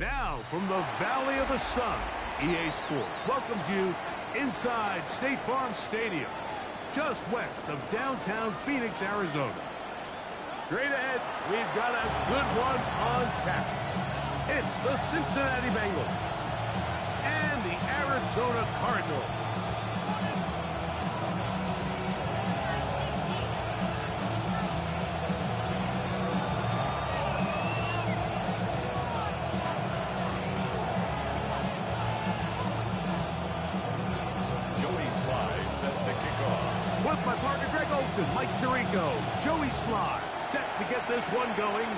Now, from the Valley of the Sun, EA Sports welcomes you inside State Farm Stadium, just west of downtown Phoenix, Arizona. Straight ahead, we've got a good one on tap. It's the Cincinnati Bengals and the Arizona Cardinals. With my partner Greg Olson, Mike Tirico, Joey Sly, set to get this one going.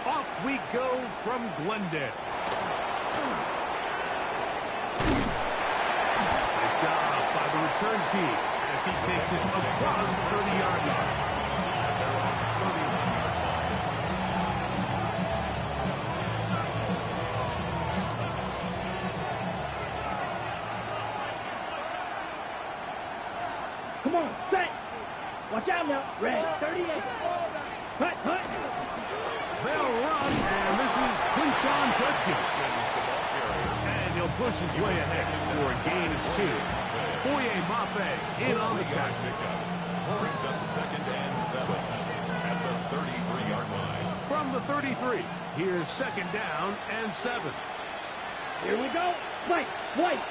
Off we go from Glendale. Nice job by the return team as he takes it across the 30-yard line. Come on, set. Watch out now. Red, 38. Hut, hut. They'll run, and this is Quinshawn Judkins. And he'll push his way ahead for a gain of 2. Boye Mafe in on the tackle. Brings up 2nd and 7 at the 33-yard line. From the 33, here's 2nd down and 7. Here we go. White, white.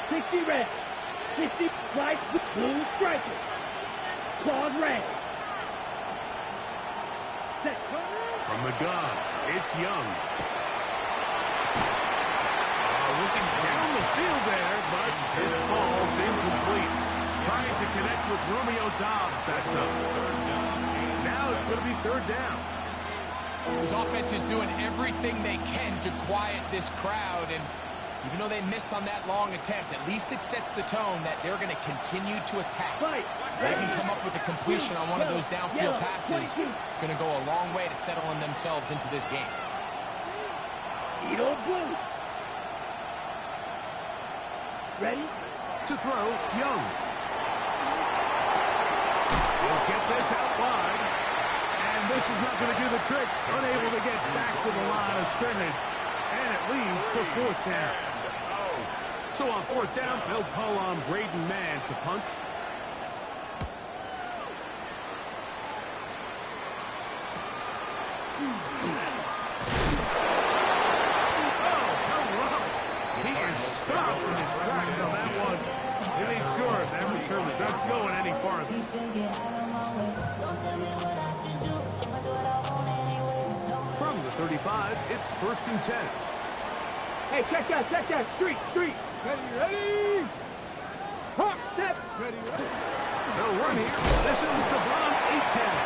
60 red. 50 white, blue striker. Claws red. Set. From the gun, it's Young. Looking down the field there, but it falls incomplete. Trying to connect with Romeo Dobbs that time. Now it's going to be 3rd down. This offense is doing everything they can to quiet this crowd, and even though they missed on that long attempt, at least it sets the tone that they're going to continue to attack. If they can come up with a completion on one of those downfield passes, it's going to go a long way to settling themselves into this game. Edo blue. Ready? To throw, Young. He'll get this out wide. And this is not going to do the trick. Unable to get back to the line of scrimmage. And it leads to 4th down. So on 4th down, they'll call on Braden Mann to punt. Oh, hello. He is stopped in his tracks on that one. He made sure that return was not going any farther. From the 35, it's 1st and 10. Hey, check that. Street. Ready? Hop, step. Ready. They'll run here. This is Devon Achane.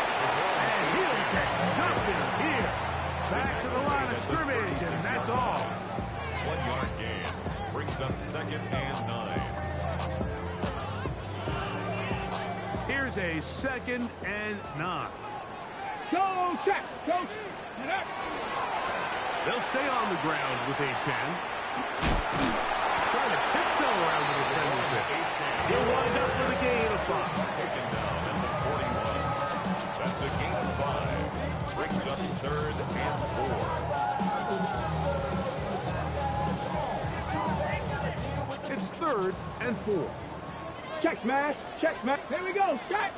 And he'll get nothing here. Back to the line of scrimmage, and that's all. 1-yard gain. Brings up 2nd and 9. Here's a 2nd and 9. Go, check. Coach. Get up. They'll stay on the ground with Achane. Trying to tiptoe around the defender's bit. He'll wind up with a gain of 5. Taken down at the 41. That's a gain of 5. Brings up 3rd and 4. It's 3rd and 4. Check smash. Here we go. Check.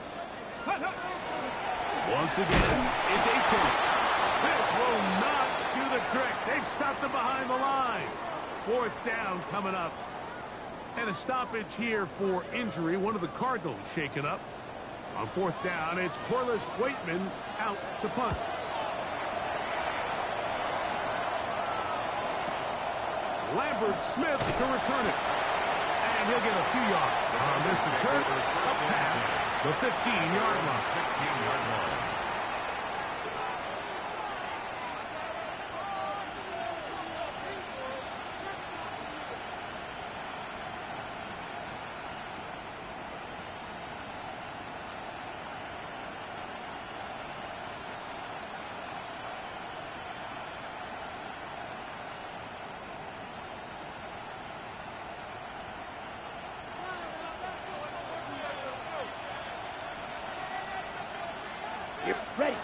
Once again, it's Achane. This will not do the trick. They've stopped him behind the line. 4th down coming up. And a stoppage here for injury. One of the Cardinals shaken up. On 4th down, it's Corliss Waitman out to punt. Lambert Smith to return it. And he'll get a few yards on this return up past the 15-yard line. 16-yard line. Ready.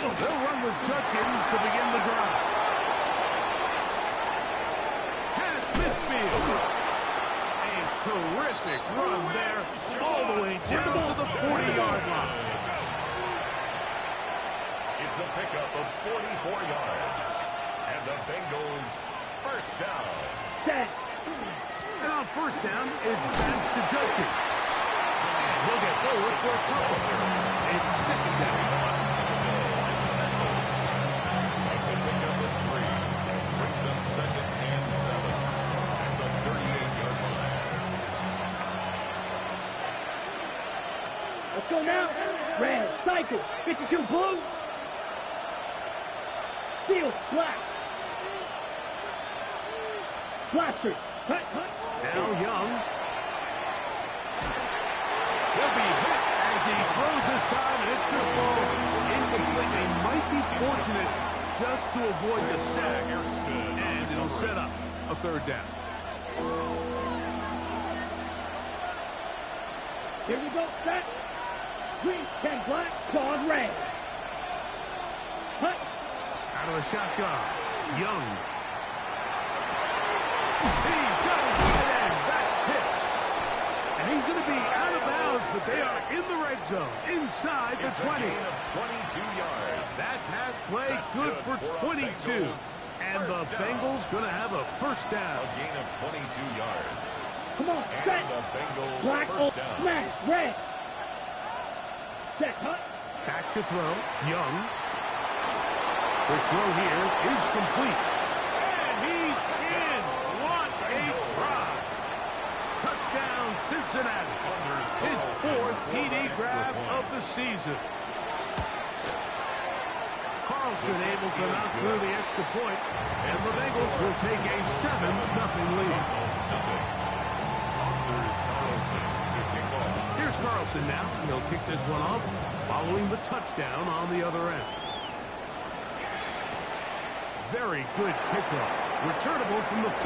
They'll run with Judkins to begin the drive. terrific run there, all the way down to the 40-yard line. It's a pickup of 44 yards. And the Bengals first down. Set. And on first down, it's back to Jenkins. He'll get forward for a couple. It's second down. It's a pickup of 3. Brings up second and 7. And the 38-yard line. Let's go now. Red, cycle, 52 blue. Steel, black. Blasters, hut, hut. Now Young. He'll be hit as he throws this time, and it's going to fall incomplete. They might be fortunate just to avoid the sack, and it'll set up a third down. Here we go, set. Green, 10 black, claws red. Hut. Out of the shotgun, Young. He's got his tight end. That's Pitts. And he's going to be out of bounds, but they are in the red zone, inside the 20. A gain of 22 yards. That pass play good for 22. And the Bengals going to have a first down. A gain of 22 yards. Come on, And set. the Bengals Black, first down. smash, red. Set, hut. Back to throw, Young. The throw here is complete. And he's in. What a try. Touchdown, Cincinnati. His 4th TD grab of the season. Carlson able to knock through the extra point, and the Bengals will take a 7-0 lead. Here's Carlson now. He'll kick this one off following the touchdown on the other end. Very good kickoff. Returnable from the 4.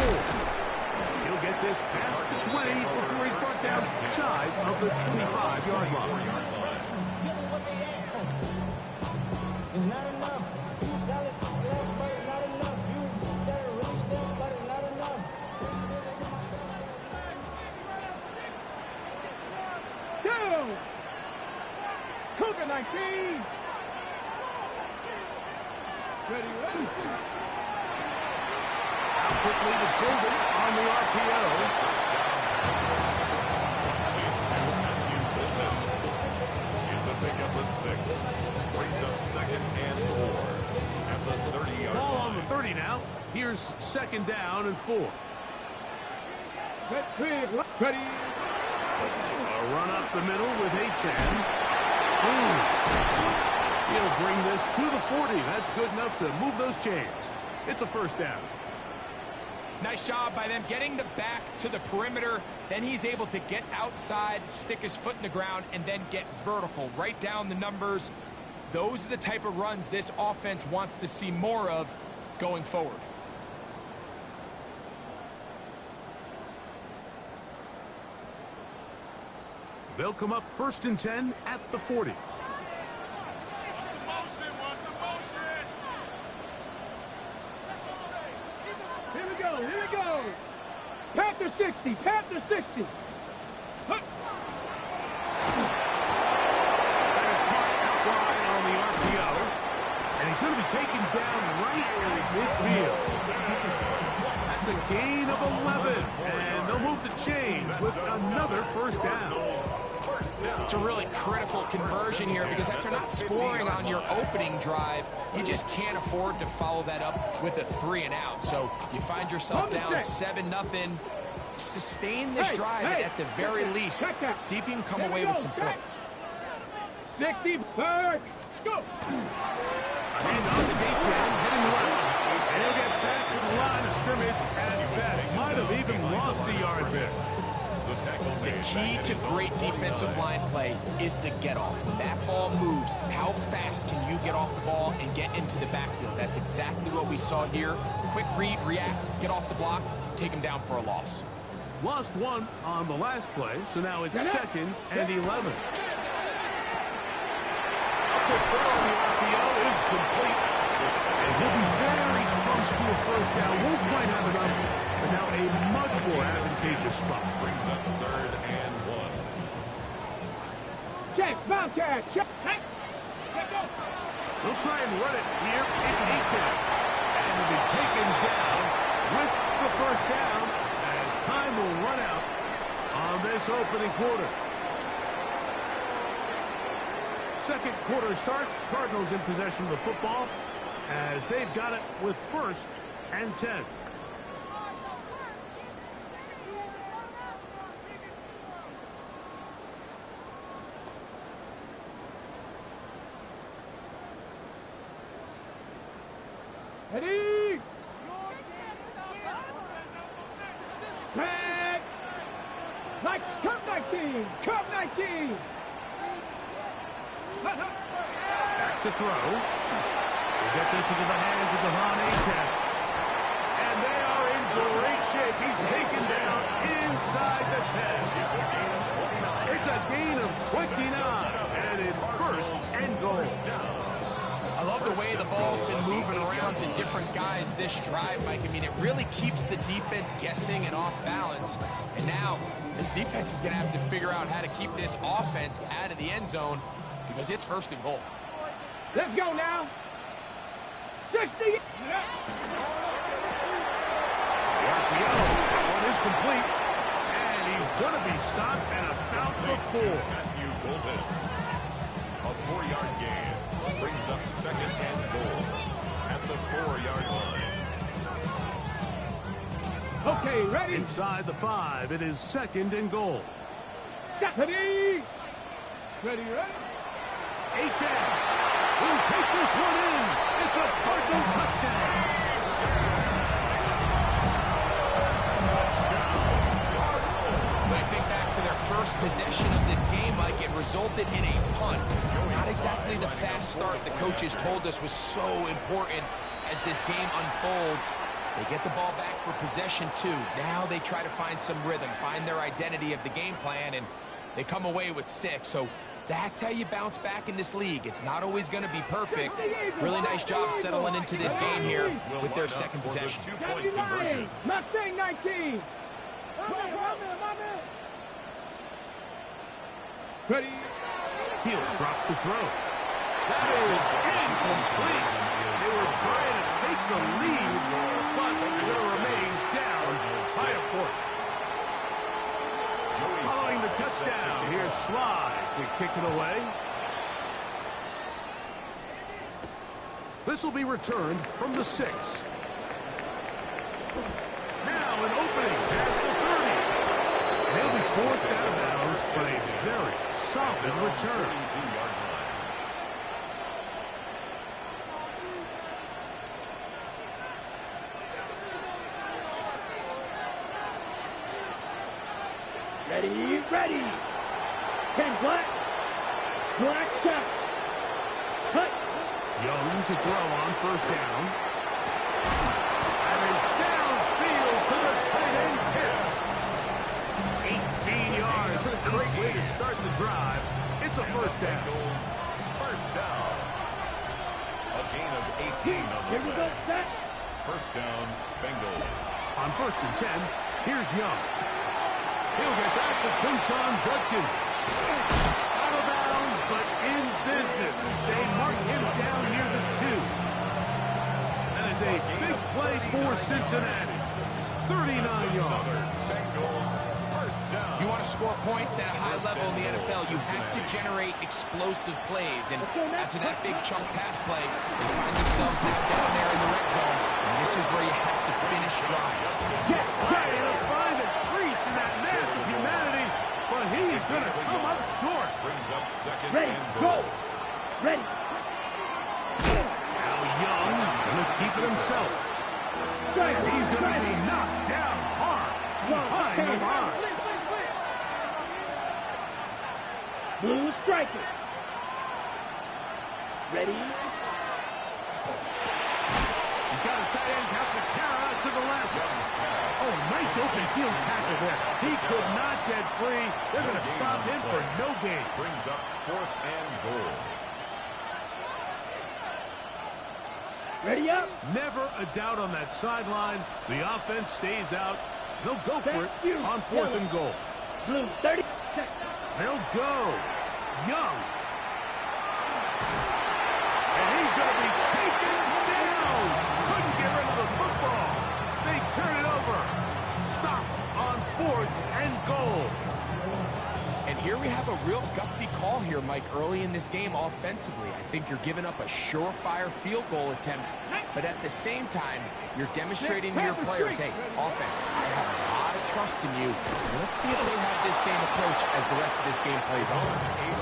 He'll get this past the 20 before he's brought down shy of the 25-yard line. It's not enough. You solid, but it's not enough. You gotta release them, but it's not enough. Two. Cougar 19. Ready, ready. Out quickly to Golden on the RPO. It's a pickup of 6. Brings up second and 4. At the 30-yard Ball line. on the 30 now. Here's second down and 4. Ready. A run up the middle with Achane. He'll bring this to the 40. That's good enough to move those chains. It's a first down. Nice job by them getting the back to the perimeter. Then he's able to get outside, stick his foot in the ground, and then get vertical. Right down the numbers. Those are the type of runs this offense wants to see more of going forward. They'll come up 1st and 10 at the 40. Here we go. Panther 60, Panther 60. Huh. That is caught out wide on the RPO. And he's going to be taken down right in midfield. That's a gain of 11. And they'll move the chains with another first down. It's a really critical conversion here because after not scoring on your opening drive, you just can't afford to follow that up with a 3 and out. So you find yourself down 7-0. Sustain this drive and at the very least, see if you can come away with some points. 60, third, go. And on the D10, heading left. And he'll get back to the line of scrimmage at best. Might have even lost a yard there. The key to great defensive line play is the get-off. When that ball moves, how fast can you get off the ball and get into the backfield? That's exactly what we saw here. Quick read, react, get off the block, take him down for a loss. Lost 1 on the last play, so now it's 2nd and 11. The throw on the RPO is complete. And he'll be very close to a first down. Won't quite have enough, but now a much more advantageous spot. Brings up 3rd and 1. Check, Bobcat, check, hey. They'll try and run it here. It's A-Town. And will be taken down with the first down as time will run out on this opening quarter. Second quarter starts. Cardinals in possession of the football as they've got it with 1st and 10. Ready? Back. Like Cup 19. Cup 19. Back to throw. We'll get this into the hands of Devon A-Town. And they are in great shape. He's taken down inside the 10. It's a gain of 29. And it's 1st and goal. I love the way the ball's been moving around to different guys this drive, Mike. I mean, it really keeps the defense guessing and off balance. And now this defense is going to have to figure out how to keep this offense out of the end zone because it's 1st and goal. Let's go now. 60. That one is complete. And he's going to be stopped at about the 4. Matthew Golden. A 4-yard gain. Brings up 2nd and goal at the 4-yard line. Okay, ready? Inside the 5, it is 2nd and goal. Ready? Ready, ready? A-Town will take this one in. It's a Cardinal touchdown. When I think back to their first possession of this game, Mike, it resulted in a punt. Not exactly the fast start the coaches told us was so important as this game unfolds. They get the ball back for possession 2. Now they try to find some rhythm, find their identity of the game plan, and they come away with 6. So that's how you bounce back in this league. It's not always going to be perfect. Really nice job settling into this game here with their second possession. 2-point conversion. Mustang 19. Ready? He'll drop to throw. That is incomplete. They were trying to take the lead, but they're going to remain down by a point. Following the touchdown, here's Sly to kick it away. This will be returned from the 6. Now an opening past the 30. He'll be forced out of bounds, but a very solid return. 32-yard line. Ready, ready. Ken Black. Black check. Cut. Young to throw on 1st down. And is downfield to the tight end pitch. 18 yards. What a great way to start the drive. It's a 1st down. Bengals, 1st down. A gain of 18 on the Here we go, play. set. 1st down, Bengals. On 1st and 10, here's Young. He'll get back to Quinshon Judkins. Out of bounds, but in business. They mark him down near the 2. That is a big play for Cincinnati. 39 yards. Bengals, 1st down. If you want to score points at a high level in the NFL, you have to generate explosive plays. And after that big chunk pass play, they find themselves now down there in the red zone. And this is where you have to finish drives. Yes, trying to find a crease in that mass of humanity, but he's going to come up short. Brings up 2nd Ready, and go. goal. Ready. Now Young going to keep it himself. Strike. He's going to be knocked down hard behind the line. Blue striker. Ready. He's got a tight end, Calcaterra, to the left. Oh, nice open field tackle there. He could not get free. They're going to stop him for no gain. Brings up 4th and goal. Ready up. Never a doubt on that sideline. The offense stays out. They'll go for it on 4th and goal. Blue, 30. They'll go. Young. And he's going to be taken down. Couldn't get rid of the football. They turn it over. Stop on 4th and goal. And here we have a real gutsy call here, Mike, early in this game offensively. I think you're giving up a surefire field goal attempt, but at the same time, you're demonstrating to your players, hey, offense, I have a lot of trust in you. Let's see if they have this same approach as the rest of this game plays on.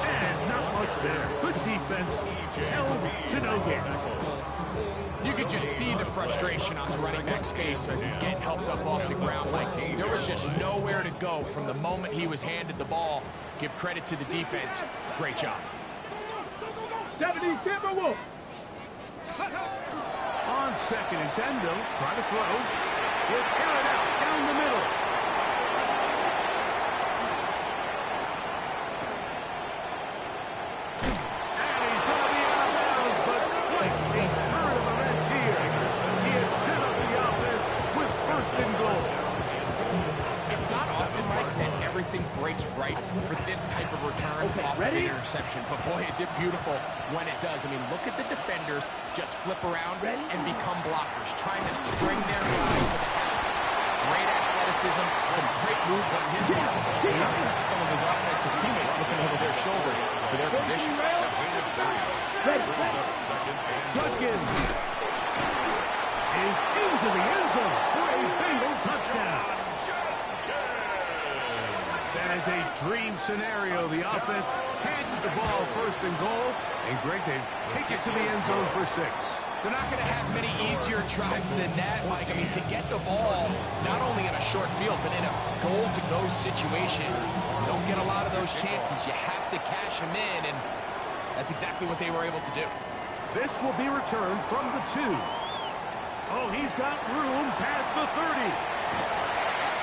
And not much there. Good defense. Held to no gain. You could just see the frustration on the running back's face as he's getting helped up off the ground. Like, there was just nowhere to go from the moment he was handed the ball. Give credit to the defense. Great job. 70 Timberwolves. On 2nd and 10, they'll try to throw. He'll air it out down the middle. And he's going to be out of bounds, but what a turn of events here. He has set up the offense with 1st and goal. It's not often, Mike, that everything breaks right for this type of return off of the interception. But, boy, is it beautiful when it does. I mean, look at the defenders just flip around and become blockers, trying to spring their guy to the house. Great athleticism, some great moves on his part. He's got some of his offensive teammates looking over their shoulder for their position. Judkins is into the end zone for a Bengal touchdown. That is a dream scenario. The offense handed the ball 1st and goal, and Greg, they take it to the end zone for 6. They're not going to have many easier drives than that, Mike. I mean, to get the ball, not only in a short field, but in a goal-to-go situation, you don't get a lot of those chances. You have to cash them in, and that's exactly what they were able to do. This will be returned from the 2. Oh, he's got room past the 30.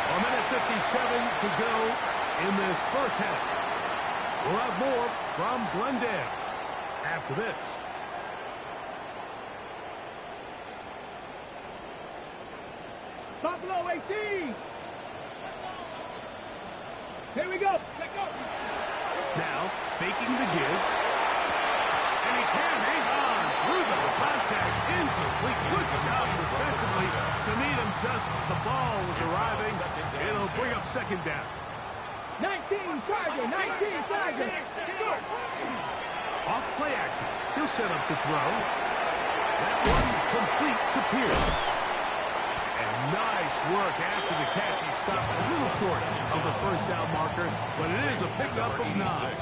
1:57 to go in this first half. We'll have more from Glendale after this. Buffalo AC. Here we go. Now, faking the give. And he can hang on through the contact. Incomplete. Good job defensively to meet him just as the ball was arriving. It'll bring up 2nd down. 19 Charger. 19 Charger. Off play action. He'll set up to throw. That one complete to Pierce. And nice work after the catch. He stopped a little short of the 1st down marker, but it is a pickup of 9.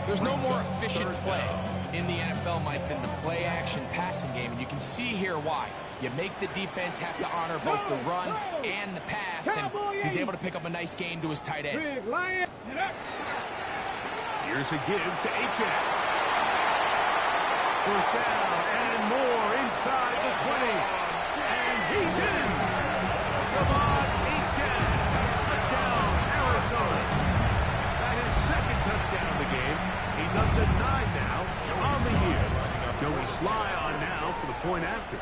There's no more efficient play in the NFL, Mike, than the play-action passing game, and you can see here why. You make the defense have to honor both the run and the pass, and he's able to pick up a nice gain to his tight end. Here's a give to H.F. 1st down and more inside the 20. And he's in. Come on, H.F. Touchdown, Arizona. That is 2nd touchdown of the game. He's up to 9 now on the year. Joey Sly on now for the point after.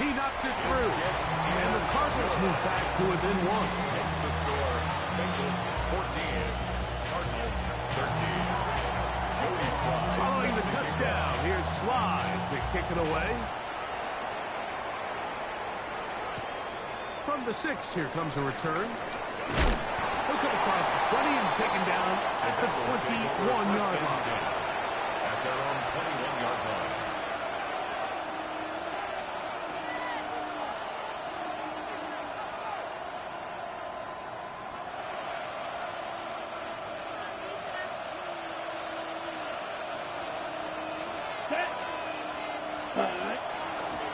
He knocks it through. And the Cardinals move back to within 1. Makes the score. Bengals 14. Cardinals 13. Joey Sly. Following the touchdown, here's Sly to kick it away. From the 6, here comes a return. He'll come across the 20 and taken down at the 21-yard line. At their own 21-yard line.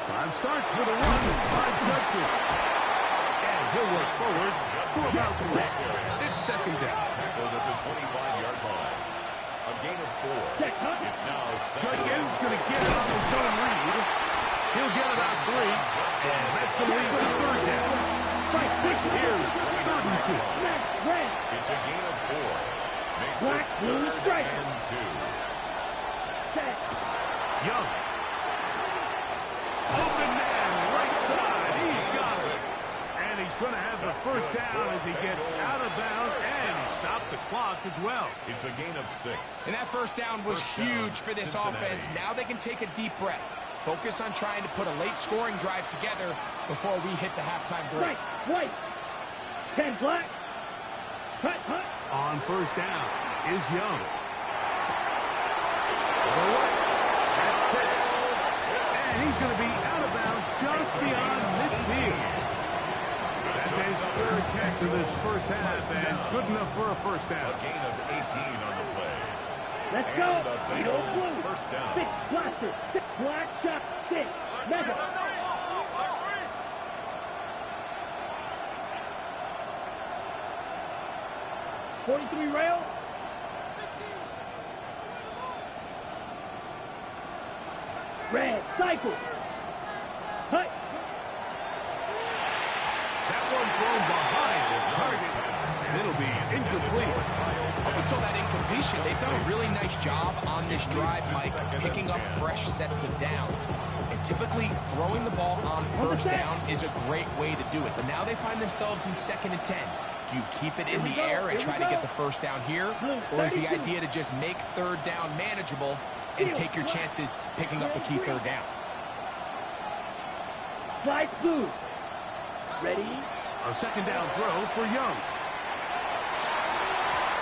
Time starts with a run by Judkins. And he'll work forward for about 3. It's 2nd down. Tackled at the 25-yard line. A gain of 4. It's now 2nd. Judkins going to get it on his own read. He'll get about 3. And that's going to lead to 3rd down. Here's 3rd and 2. It's a gain of 4. Makes Black, it blue, 3rd striker. and 2. Young. Open man, right side. He's got it. And he's going to have the first down as he gets out of bounds, and he stopped the clock as well. It's a gain of 6. And that first down was huge for this Cincinnati. offense. Now they can take a deep breath. Focus on trying to put a late scoring drive together before we hit the halftime break. Right, white. 10 black. Cut. On first down is Young. To the right. That's Pitts. And he's going to be out of bounds just beyond midfield. That's his third catch of this first half, and good enough for a first down. A gain of 18 on the play. Let's And go. the Eagle Bengals blue. first down. 6 blaster. 6 black shot. 6. Mega. .43 rail. Red cycle. Hut. That one thrown behind his target, and it'll be incomplete. Up until that incompletion, they've done a really nice job on this drive, Mike, picking up fresh sets of downs. And typically, throwing the ball on first down is a great way to do it. But now they find themselves in 2nd and 10. Do you keep it in the air and try to get the first down here? Or is the idea to just make third down manageable and take your chances picking up a key third down? Slide blue. Ready? A second down throw for Young.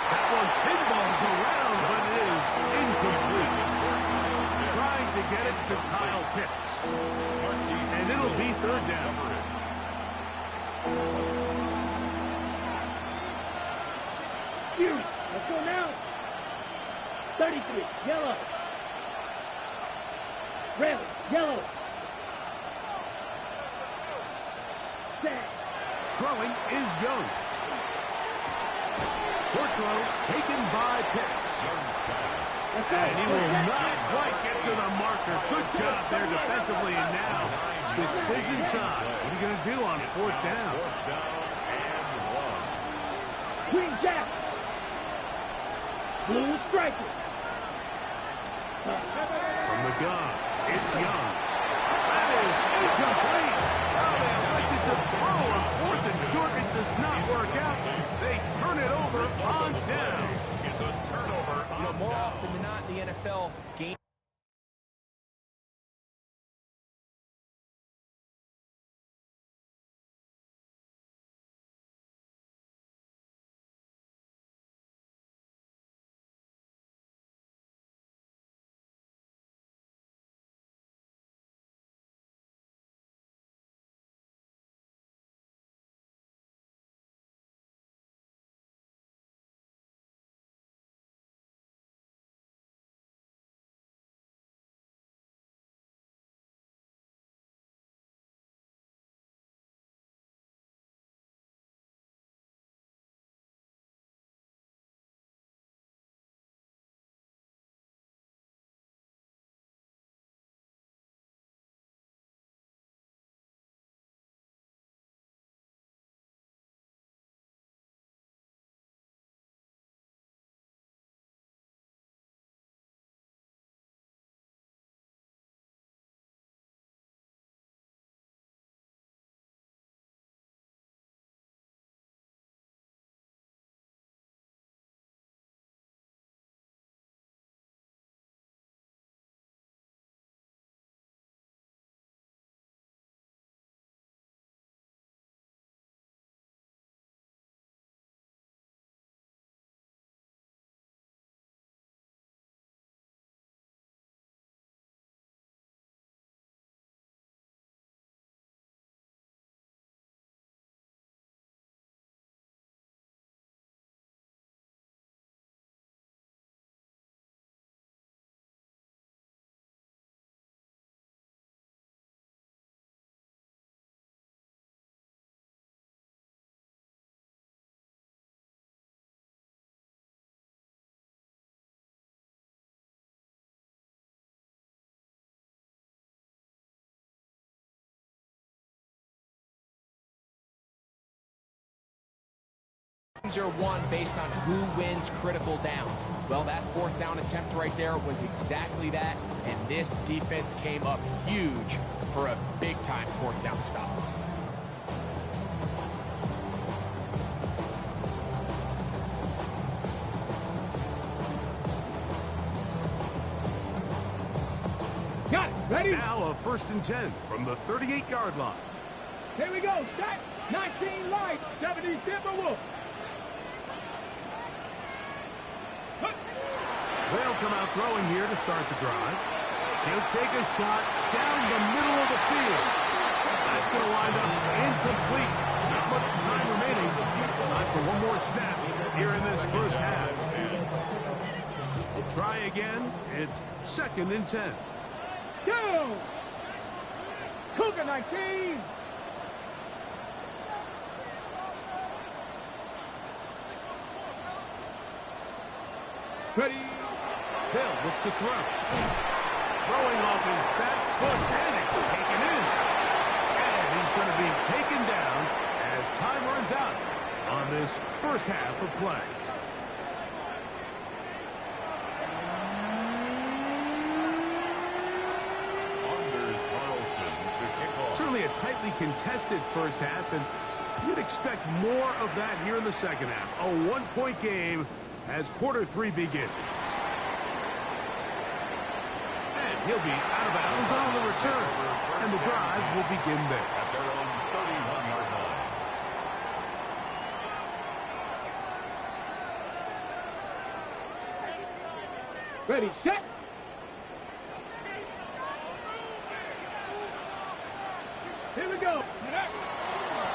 That one pinballs around, but it is incomplete. Trying to get it to Kyle Pitts. And it'll be third down. Fury. Let's go now. 33. Yellow. Red. Yellow. Set. Throwing is Young. Short throw taken by Pitts. Young's pass. Let's go. And he will not quite get to the marker. Good job there defensively. And now, decision shot. What are you going to do on fourth down? Fourth down and 1. Green Jack. Blue striker. From the gun, it's Young. That is incomplete. Now they elected to throw a fourth and short. It does not work out. They turn it over on down. It's a turnover on More down. often than not in the NFL, game are won based on who wins critical downs. Well, that fourth down attempt right there was exactly that, and this defense came up huge for a big-time fourth down stop. Got it. Ready? Now a 1st and 10 from the 38-yard line. Here we go. Set. 19 light. 70 Timberwolves. They'll come out throwing here to start the drive. He'll take a shot down the middle of the field. That's going to wind up incomplete. Not much time remaining. Time for one more snap here in this first half. We'll try again. It's 2nd and 10. Go! Cougar 19. Ready? They'll look to throw. Throwing off his back foot, and it's taken in. And he's going to be taken down as time runs out on this first half of play. Certainly a tightly contested first half, and you'd expect more of that here in the second half. A one-point game as quarter 3 begins. And he'll be out of bounds on the return, and the drive will begin there. At their own 31-yard line. Ready, set. Here we go.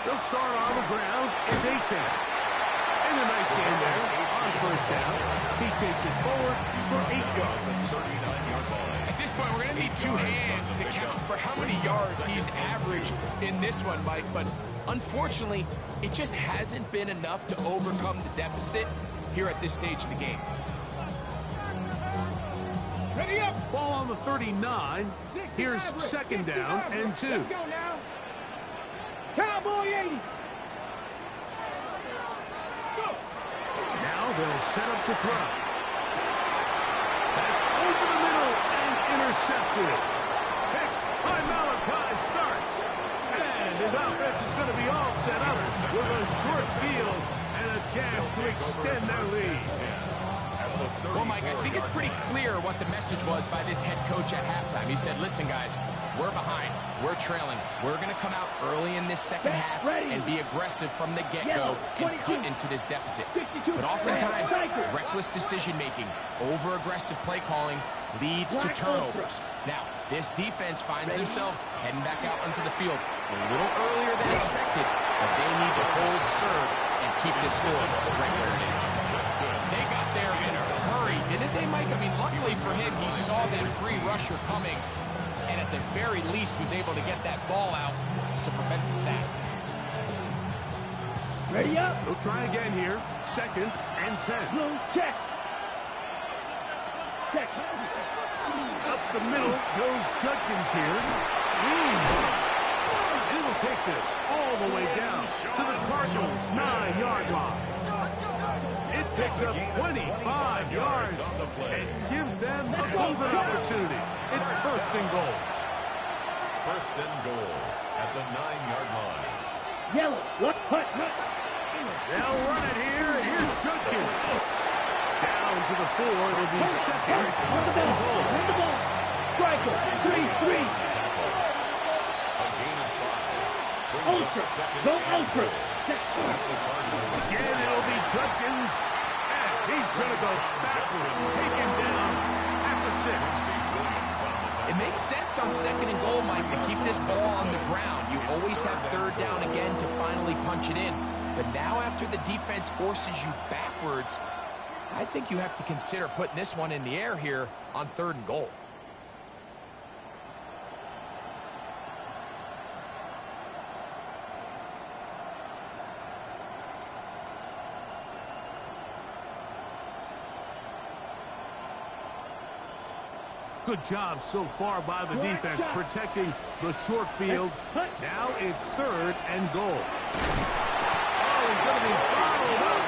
They'll start on the ground. It's A-Chan. And a nice game there on first down. He takes it forward for 8 yards. 39-yard line. At this point, we're going to need 2 hands to count for how many yards he's averaged in this one, Mike. But unfortunately, it just hasn't been enough to overcome the deficit here at this stage of the game. Ready up. Ball on the 39. Here's 2nd down and 2. Let's go now. Cowboy 80. Go. Now they'll set up to throw. That's over the middle and intercepted. Pick by Malachi starts. And his offense is going to be all set up with a short field and a chance to extend their lead. Well, Mike, I think it's pretty clear what the message was by this head coach at halftime. He said, listen, guys, we're behind. We're trailing. We're going to come out early in this second half and be aggressive from the get-go and cut into this deficit. But oftentimes, reckless decision-making, over-aggressive play calling leads to turnovers. Now, this defense finds themselves heading back out onto the field a little earlier than expected, but they need to hold serve and keep this score right where it is. They got there in a hurry, didn't they, Mike? I mean, luckily for him, he saw that free rusher coming, and at the very least was able to get that ball out to prevent the sack. Ready up. They'll try again here. 2nd and 10. Blue check. Check. Up the middle goes Judkins here. And he will take this all the way down to the Cardinals' 9-yard line. It picks up 25 yards and gives them a golden opportunity. It's 1st and goal. 1st and goal at the 9-yard line. Yellow. What? They'll run it here. Here's Judkins. Down to the 4. It'll be 2nd and goal. Run the ball. Striker. 3-3. A gain of 5. Ultra. Go ultra. Again, it'll be Judkins. And he's going to go backward. Taken down at the 6. It makes sense on 2nd and goal, Mike, to keep this ball on the ground. You always have 3rd down again to finally punch it in. But now after the defense forces you backwards, I think you have to consider putting this one in the air here on 3rd and goal. Good job so far by the defense protecting the short field. Now it's 3rd and goal. Oh, he's going to be fouled up.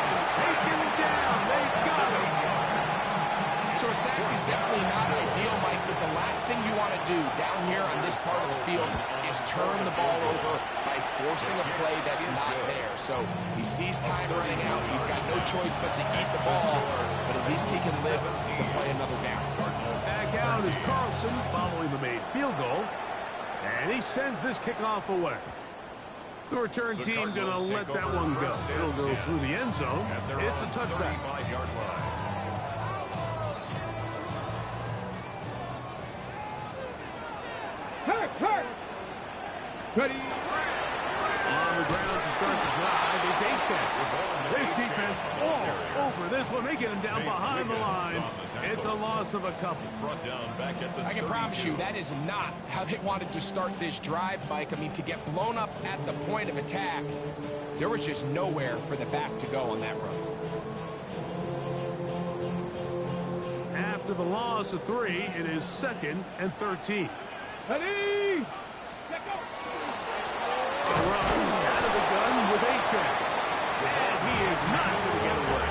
field is turn the ball over by forcing a play that's not there. So he sees time running out. He's got no choice but to eat the ball, but at least he can live to play another down. Back out is Carlson following the made field goal. And he sends this kickoff away. The return team going to let that one go. It'll go through the end zone. It's a touchback. Hurt! Ready? On the ground to start the drive, it's A-Check. This defense all over this one. They get him down behind the line. It's a loss of a couple. I can promise you that is not how they wanted to start this drive, Mike. I mean, to get blown up at the point of attack, there was just nowhere for the back to go on that run. After the loss of 3, it is 2nd and 13. Ready? Run out of the gun with A-Check. And he is not going to get away.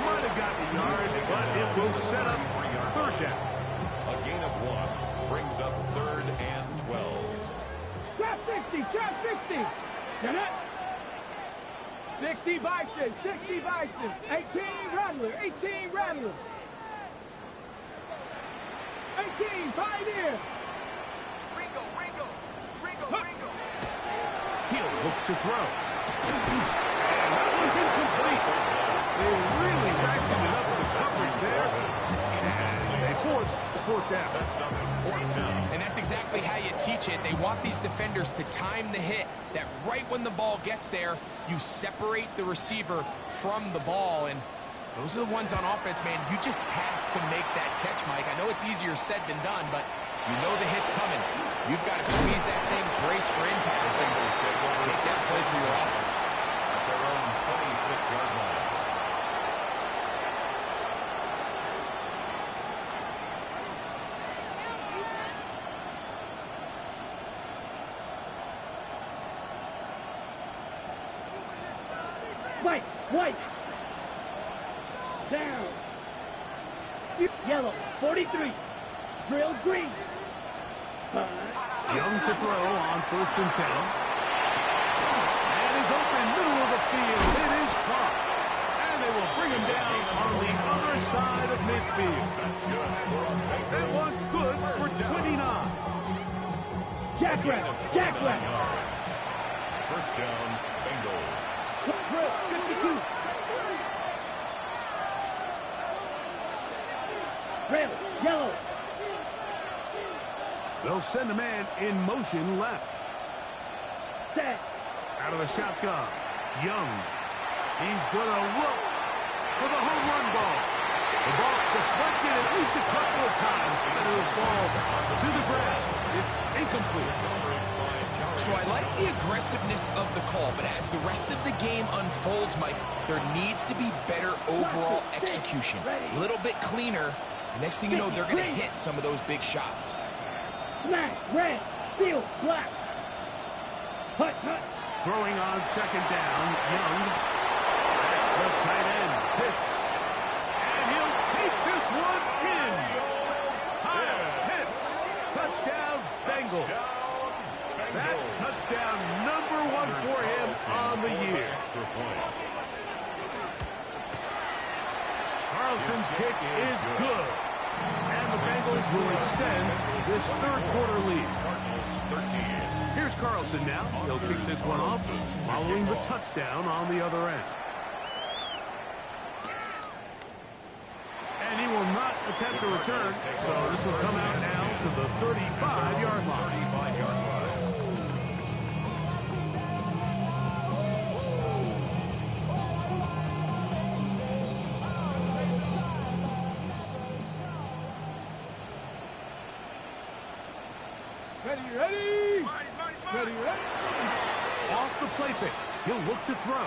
Might have gotten a yard, but it will set up 3rd down. A gain of 1 brings up 3rd and 12. Trap 60! Get it? 60 Bison! 18 Rattler! 18 Pioneer! He'll look to throw. And that one's incomplete. They really ratcheted it up with the coverage there. And they force 4th down. And that's exactly how you teach it. They want these defenders to time the hit, that right when the ball gets there, you separate the receiver from the ball. And those are the ones on offense, man. You just have to make that catch, Mike. I know it's easier said than done, but you know the hit's coming. You've got to squeeze that thing, brace for impact, and make that play for your offense. At their own 26-yard line. White! Down! Yellow, 43. Drill green. Young to throw on 1st and 10. And is open middle of the field. It is caught. And they will bring him down on the other side of midfield. That's good. That was good for 29. Jackrabbit. 1st down, Bengals. Drill, 52. Rail, yellow. They'll send a man in motion left. Set. Out of the shotgun. Young. He's going to look for the home run ball. The ball deflected at least a couple of times. And it will fall to the ground. It's incomplete. So I like the aggressiveness of the call, but as the rest of the game unfolds, Mike, there needs to be better overall execution. A little bit cleaner. The next thing you know, they're going to hit some of those big shots. Smash, red, field, black. Hut. Throwing on 2nd down, Young. That's the tight end, Pitts. And he'll take this one in. Pitts. Touchdown, Bengals. That touchdown number 1 for him on the year. Carlson's kick is good. And the Bengals will extend this 3rd quarter lead. Here's Carlson now. He'll kick this one off following the touchdown on the other end. And he will not attempt a return, so this will come out now to the 35-yard line. Ready. Off the play fake. He'll look to throw.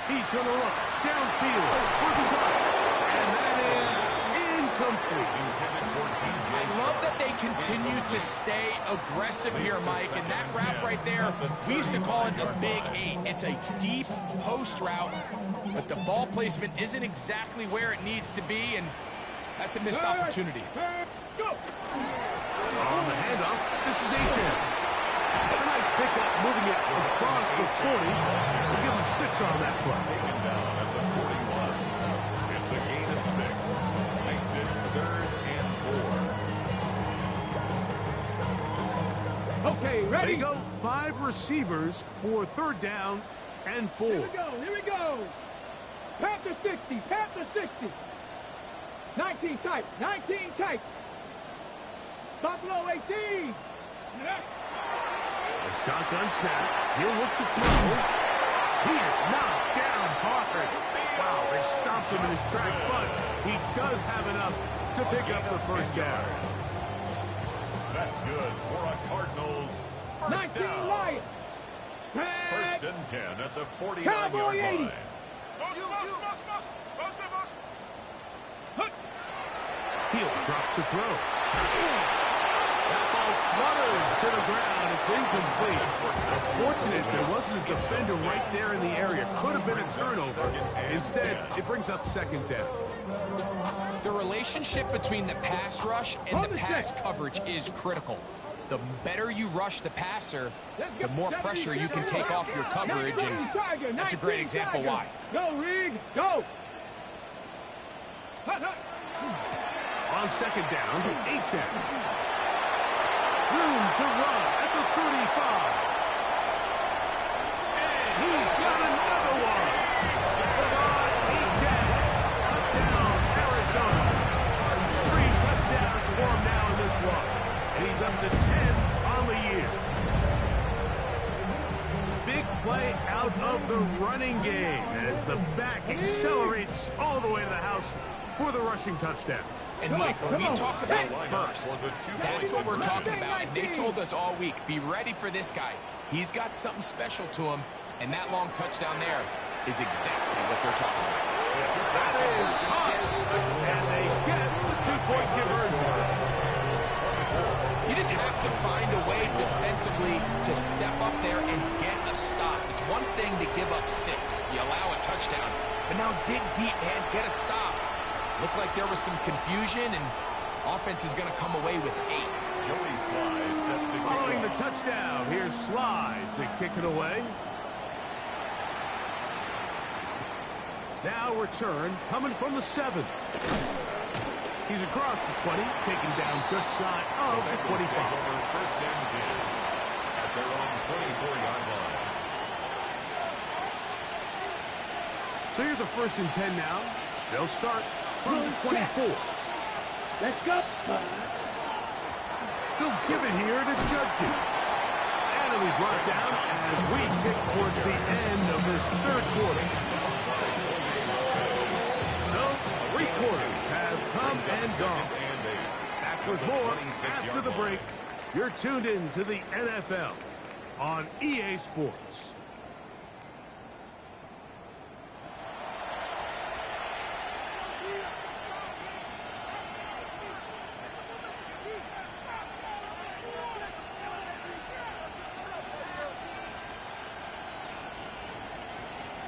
He's going to look downfield for the shot. And that is incomplete. I love that they continue to stay aggressive here, Mike. And that route right there, we used to call it a big 8. It's a deep post route, but the ball placement isn't exactly where it needs to be, and that's a missed opportunity. Go. On the handoff, this is A-Check. A nice pickup, moving it across the 40. We'll give him 6 on that play. Taken down at the 41. It's a gain of 6. Makes it 3rd and 4. Okay, ready? They go 5 receivers for 3rd down and 4. Here we go, here we go. Panther 60, Panther 60. 19 tight, 19 tight. Buffalo 18. A shotgun snap. He'll look to throw. He is knocked down hard. Wow, they stopped him in his tracks, but he does have enough to pick up the 1st down. That's good for a Cardinals 1st 19 down. Lions. 1st and 10 at the 49-yard Cowboy 80. line. He'll drop to throw. That ball flutters to the ground. It's incomplete. Unfortunate there wasn't a defender right there in the area. Could have been a turnover. Instead, it brings up 2nd down. The relationship between the pass rush and the pass coverage is critical. The better you rush the passer, the more pressure you can take off your coverage, and that's a great example why. Go, Reed, go. On 2nd down, H.M. Room to run at the 35. And he's got another one. Goodbye, H.M. Touchdown, Arizona. 3 touchdowns for him now in this one. And he's up to 10 on the year. Big play out of the running game as the back accelerates all the way to the house for the rushing touchdown. And Mike, when we talk about burst, that's what we're talking about. And they told us all week, be ready for this guy. He's got something special to him, and that long touchdown there is exactly what they're talking about. That is hot, and they get the 2-point conversion. You just have to find a way defensively to step up there and get a stop. It's one thing to give up 6. You allow a touchdown, but now dig deep, man, get a stop. Looked like there was some confusion, and offense is going to come away with 8. Joey Sly set to Following the touchdown, here's Sly to kick it away. Now return coming from the 7. He's across the 20, taken down just shy of the 25. 1st and 10 at their own 24-yard line. So here's a 1st and 10 now. They'll start from the 24. Let's go. They'll give it here to Judkins. And it'll be brought down as we tick towards the end of this 3rd quarter. So, 3 quarters have come and gone. Back with more after the break. You're tuned in to the NFL on EA Sports.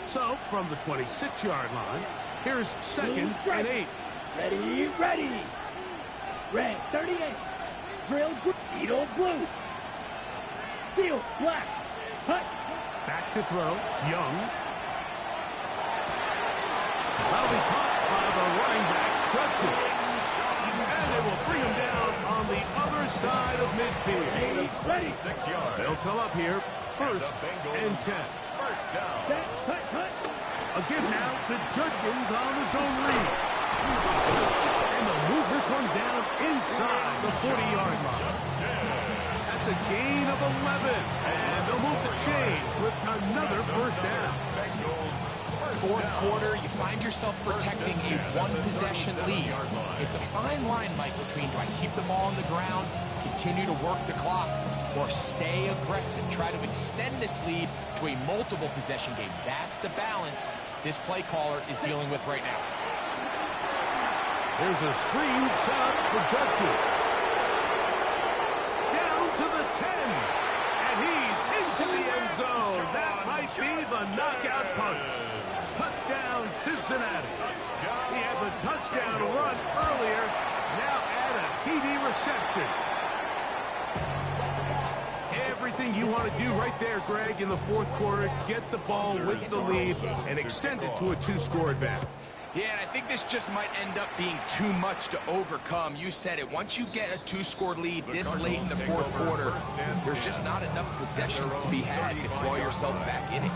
So, from the 26-yard line, here's 2nd and 8. Ready, ready. Red 38. Drill, Edo blue. Steel, black. Hut. Back to throw, Young. That'll be caught by the running back, Judkins. And they will bring him down on the other side of midfield. Ready. 6 yards. They'll come up here, 1st and 10. 1st down. Set, hut, hut. A give now to Judkins on his own read. And they'll move this one down inside the 40-yard line. That's a gain of 11. And they'll move the chains with another 1st down. 4th quarter, you find yourself protecting a one-possession lead. It's a fine line, Mike, between do I keep the ball on the ground, continue to work the clock, or stay aggressive, try to extend this lead to a multiple possession game. That's the balance this play caller is dealing with right now. There's a screen set up for Judkins. Down to the 10. And he's into the end zone. That might be the knockout punch. Touchdown, Cincinnati. He had the touchdown run earlier. Now add a TD reception. Everything you want to do right there, Greg, in the fourth quarter. Get the ball with the lead and extend it to a 2-score advantage. Yeah, and I think this just might end up being too much to overcome. You said it. Once you get a 2-score lead this late in the fourth quarter, there's just not enough possessions to be had to claw yourself back in it.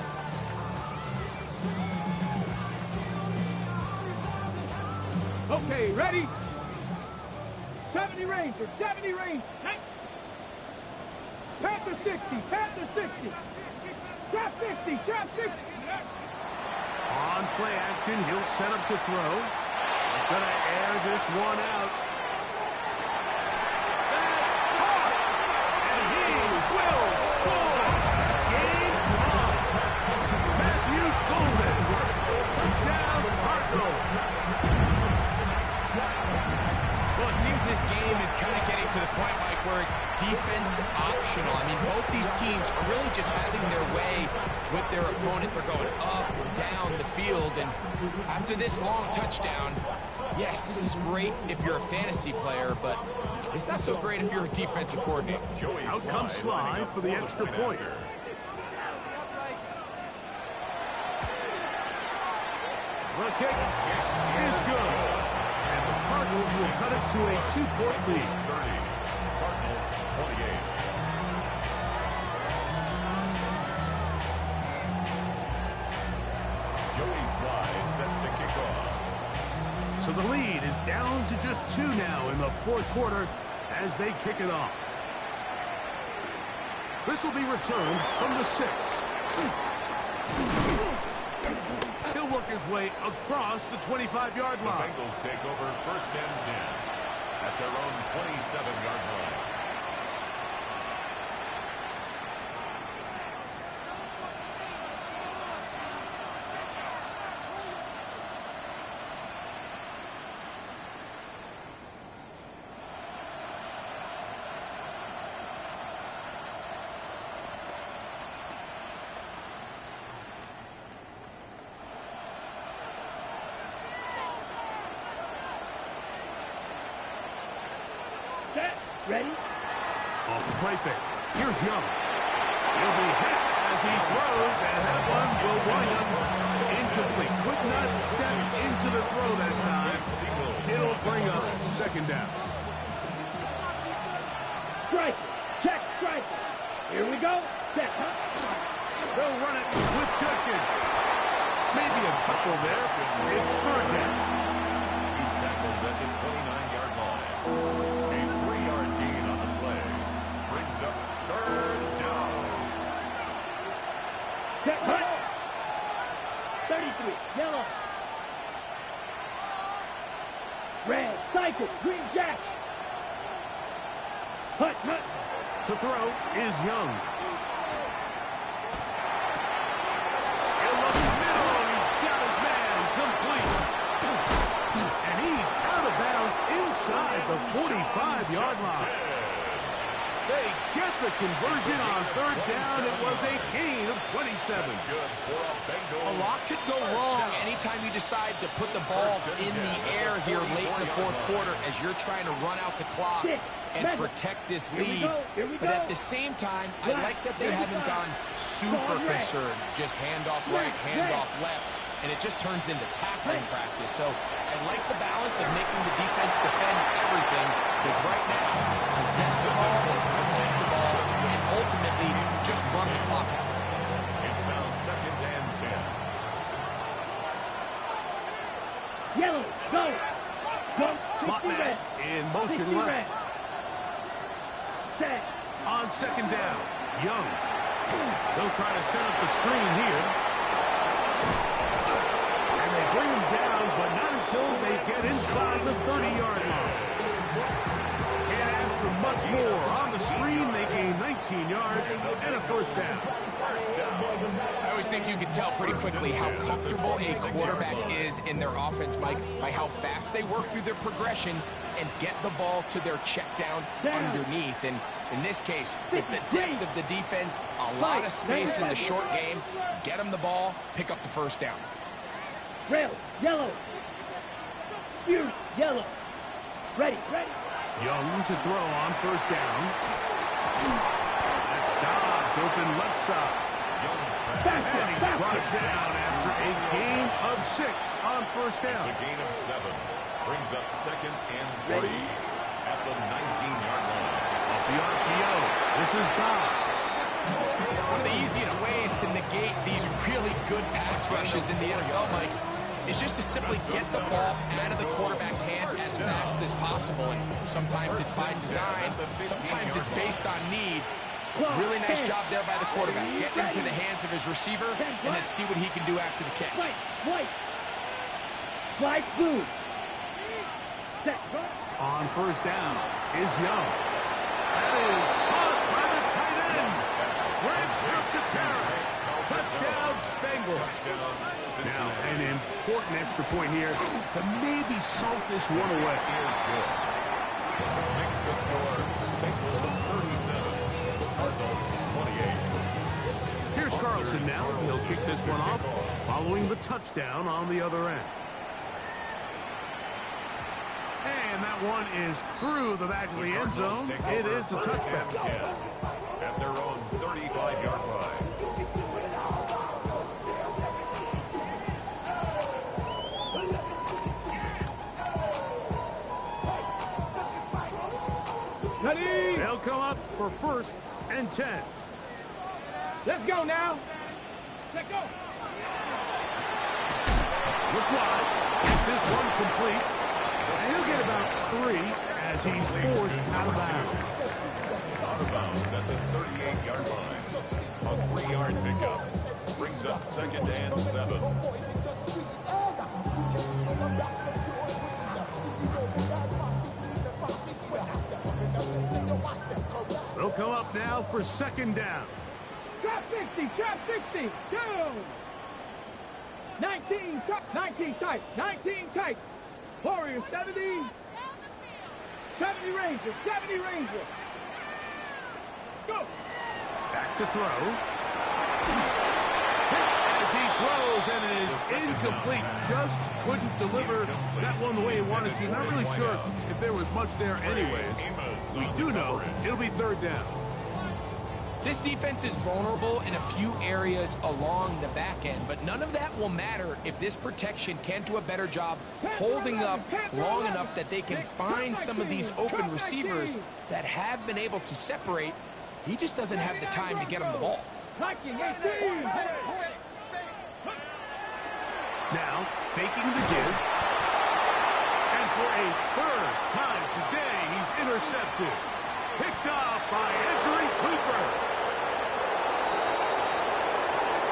Okay, ready? 70 Rangers, 70 Rangers. Tap to 60, tap to 60. Trap 60, trap 60. On play action, he'll set up to throw. He's going to air this one out. That's caught! And he will score! Game on! Matthew Golden. Touchdown, Cardinals. Well, it seems this game is kind of getting to the point, Mike, where it's defense optional. I mean, both these teams are really just having their way with their opponent. They're going up and down the field, and after this long touchdown, yes, this is great if you're a fantasy player, but it's not so great if you're a defensive coordinator. Out comes Sly for the extra point. The kick is good. And the Cardinals will cut it to a 2-point lead. 30. Cardinals 28. Joey Sly set to kick off. So the lead is down to just 2 now in the fourth quarter as they kick it off. This will be returned from the 6. He'll work his way across the 25-yard The line. Bengals take over first and 10 at their own 27-yard line. Set, ready? Off the play fake. Here's Young. He'll be hit as he throws, and that one will wind up incomplete. Could not step into the throw that time. It'll bring up second down. Strike, check, strike. Here we go. Set, huh? They'll run it with Judkins. Maybe a couple there. It's third down. He's tackled at the 29-yard line. A 3-yard gain on the play brings up third down. Set, hut. 33, yellow. Red, cycle, green jack. Hut, hut. To throw is Young. He'll look middle, and he's got his man complete. And he's out of bounds inside the 45-yard line. They get the conversion on third down. It was a gain of 27. Good for a Bengals. A lot could go wrong anytime you decide to put the ball in the air here late in the fourth quarter as you're trying to run out the clock and protect this lead. But at the same time, I like that they haven't gone super concerned. Just handoff right, handoff left, and it just turns into tackling practice. So I like the balance of making the defense defend everything, because right now, possess the ball, protect the ball, and ultimately just run the clock out. It's now second and 10. Yellow, go. Go, Slot 60 man red. in motion 60 left. red. Set. On second down, Young. They'll try to set up the screen here. And they bring him down, but not until they get inside the 30-yard line. Can't ask for much more. On the screen, they gain 19 yards and a first down. I always think you can tell pretty quickly how comfortable a quarterback is in their offense, Mike, by how fast they work through their progression and get the ball to their check down underneath. And in this case, with the depth of the defense, a lot of space in the short game, get them the ball, pick up the first down. Rail, yellow. Fury, yellow. Ready, ready. Young to throw on first down. That's It's open left side. And he's brought down after a gain of 6 on first down. It's a gain of 7. Brings up 2nd and 3 at the 19-yard line. Off the RPO, this is Dobbs. One of the easiest ways to negate these really good pass rushes in the NFL, Mike, is just to simply get the ball out of the quarterback's hand as fast as possible. And sometimes it's by design, sometimes it's based on need. Really nice job there by the quarterback. Get into the hands of his receiver and then see what he can do after the catch. White, blue. On first down is Young. That is caught by the tight end. Right up the terror. Touchdown, Bengals. Now, an important extra point here to maybe salt this one away. Is good. Makes the score. Bengals 37. Cardinals 28. Here's Carlson now. He'll kick this one off following the touchdown on the other end. And that one is through the back of the end zone. It is a touchdown. At their own 35-yard line. They'll come up for 1st and 10. Let's go now. Let's go. Look wide. This one complete. And he'll get about 3 as he's forced out of bounds. Out of bounds at the 38-yard line. A 3-yard pickup. Brings up 2nd and 7. They'll come up now for 2nd down. Trap 60, trap 60, down. 19 tight, 19 tight. Warriors 70. 70 Rangers, 70 Rangers. Let's go. Back to throw. As he throws, and it is incomplete. Just couldn't deliver that one the way he wanted to. Not really sure if there was much there anyways. We do know it'll be 3rd down. This defense is vulnerable in a few areas along the back end, but none of that will matter if this protection can't do a better job holding up long enough that they can find some of these open receivers that have been able to separate. He just doesn't have the time to get him the ball. Now, faking the give. And for a 3rd time today, he's intercepted. Picked off by Edgerrin Cooper.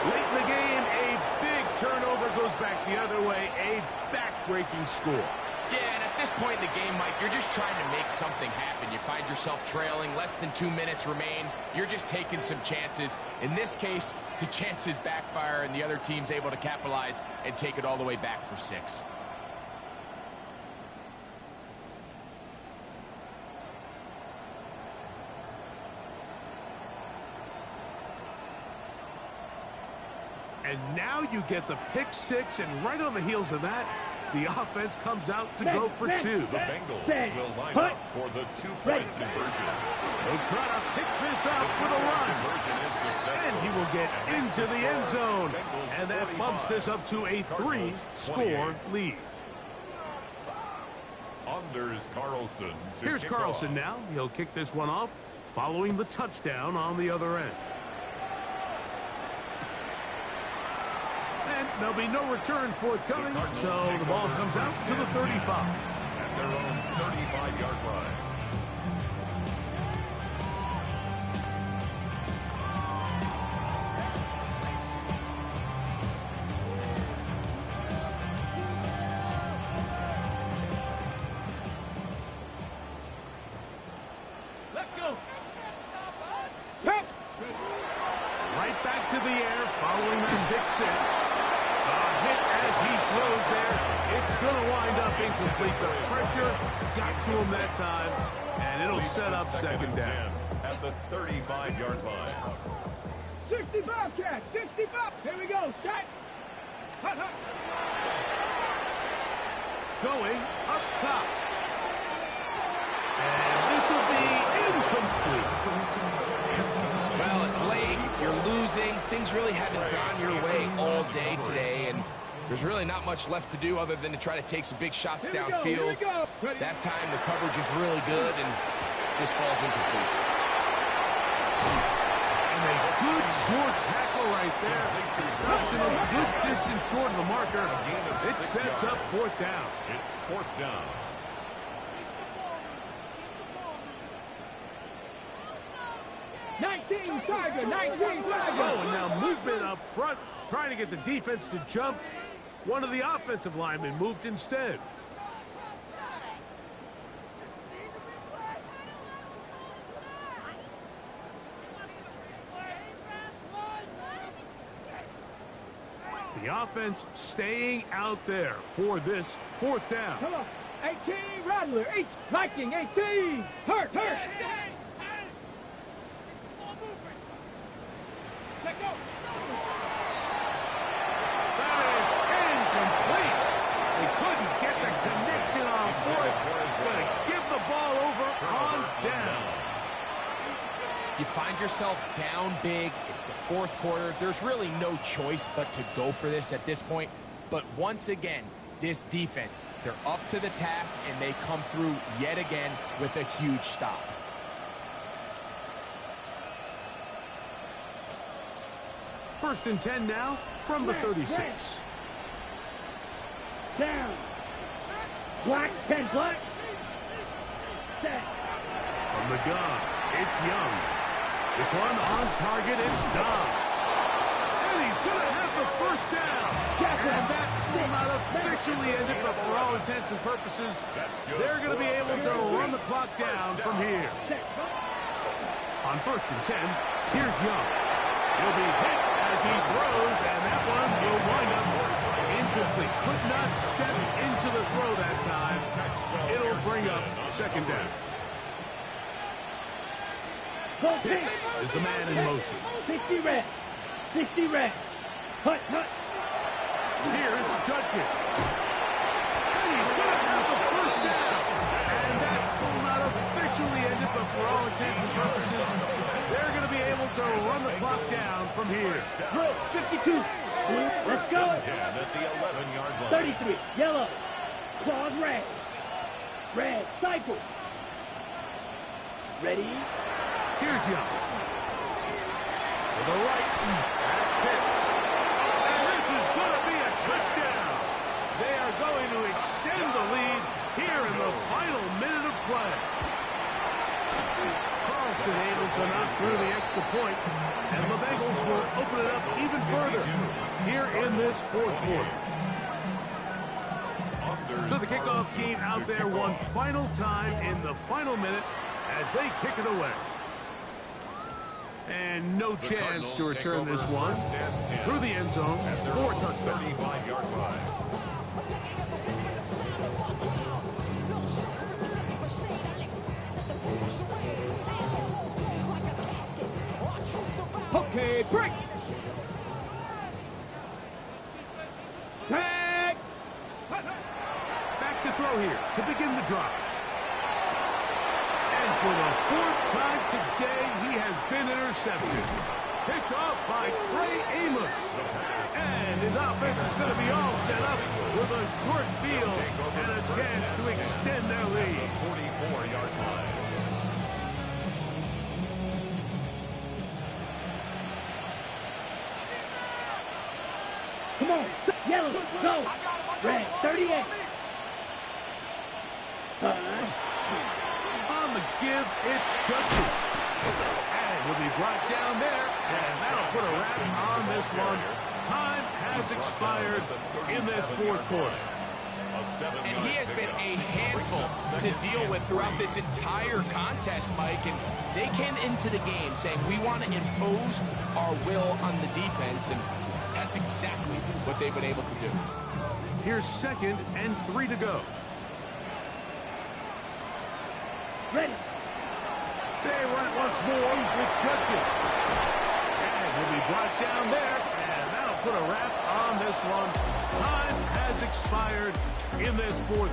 Late in the game, a big turnover goes back the other way. A back-breaking score. Yeah, and at this point in the game, Mike, you're just trying to make something happen. You find yourself trailing, less than 2 minutes remain. You're just taking some chances. In this case, the chances backfire, and the other team's able to capitalize and take it all the way back for 6. And now you get the pick 6, and right on the heels of that, the offense comes out to go for 2. The Bengals will line up for the 2-point conversion. They'll try to pick this up for the run. And he will get into the end zone. And that bumps this up to a 3-score lead. Anders Carlson. Here's Carlson now. He'll kick this one off following the touchdown on the other end. And there'll be no return forthcoming, so the ball comes out to the 35. At their own 35-yard line. Let's go. Right back to the air following that pick 6. A hit as he throws there. It's going to wind up incomplete. The pressure got to him that time, and it'll set up 2nd down. At the 35-yard line. 65, Cat, 65. Here we go, shot. Going up top. And this will be incomplete. Well, it's late, You're losing. Things really haven't gone your way all day today, and there's really not much left to do other than to try to take some big shots downfield. That time, the coverage is really good and just falls incomplete. And a good short tackle right there. Stops him a good distance short of the marker. It sets up 4th down. It's 4th down. Tiger, 19 Tiger. Oh, and now movement up front, trying to get the defense to jump. One of the offensive linemen moved instead. The offense staying out there for this 4th down. Come on. 18, Rattler. Viking, 18. Hurt. Let go. That is incomplete. They couldn't get the connection on 4th. Going to give the ball over on down. You find yourself down big. It's the 4th quarter. There's really no choice but to go for this at this point. But once again, this defense, they're up to the task, and they come through yet again with a huge stop. First and 10 now from the 36. Down. Black, 10 black. Set. From the gun, it's Young. This one on target, it's Dobb. And he's going to have the 1st down. And that will not officially end it, but for all intents and purposes, they're going to be able to run the clock down from here. On 1st and 10, here's Young. He'll be hit as he throws, and that one will wind up incomplete. Could not step into the throw that time. It'll bring up 2nd down. Hicks is the man in motion. 60 red. Hut. Here's Judkins. And he's going to have the 1st down. And that will not officially end it, but for all intents and purposes, they're going to be able to run the clock down from here. 52. Let's go. 10 at the 11-yard line. 33. Yellow. Claws red. Red. Cycle. Ready. Here's Young. To the right. That's Pitts. And this is going to be a touchdown. They are going to extend the lead here in the final minute of play. Carlson able to knock through the extra point, and the Bengals will open it up even further here in this 4th quarter. So the kickoff team out there one final time in the final minute as they kick it away. And no chance to return this one through the end zone for a touchdown. 35-yard line. Okay, break. Tag. Back to throw here to begin the drive. And for the 4th time today, he has been intercepted. Picked off by Trey Amos. And his offense is going to be all set up with a short field and a chance to extend their lead. 44-yard line. Come on. Yellow. Go. Red. 38. On the give, it's Judkins. And he'll be brought down there, and that'll put a wrap on this one. Time has expired in this 4th quarter. And he has been a handful to deal with throughout this entire contest, Mike. And they came into the game saying, we want to impose our will on the defense, and that's exactly what they've been able to do. Here's 2nd and 3 to go. Ready. They run it once more with Judkins. And he'll be brought down there, and that'll put a wrap on this one. Time has expired in this 4th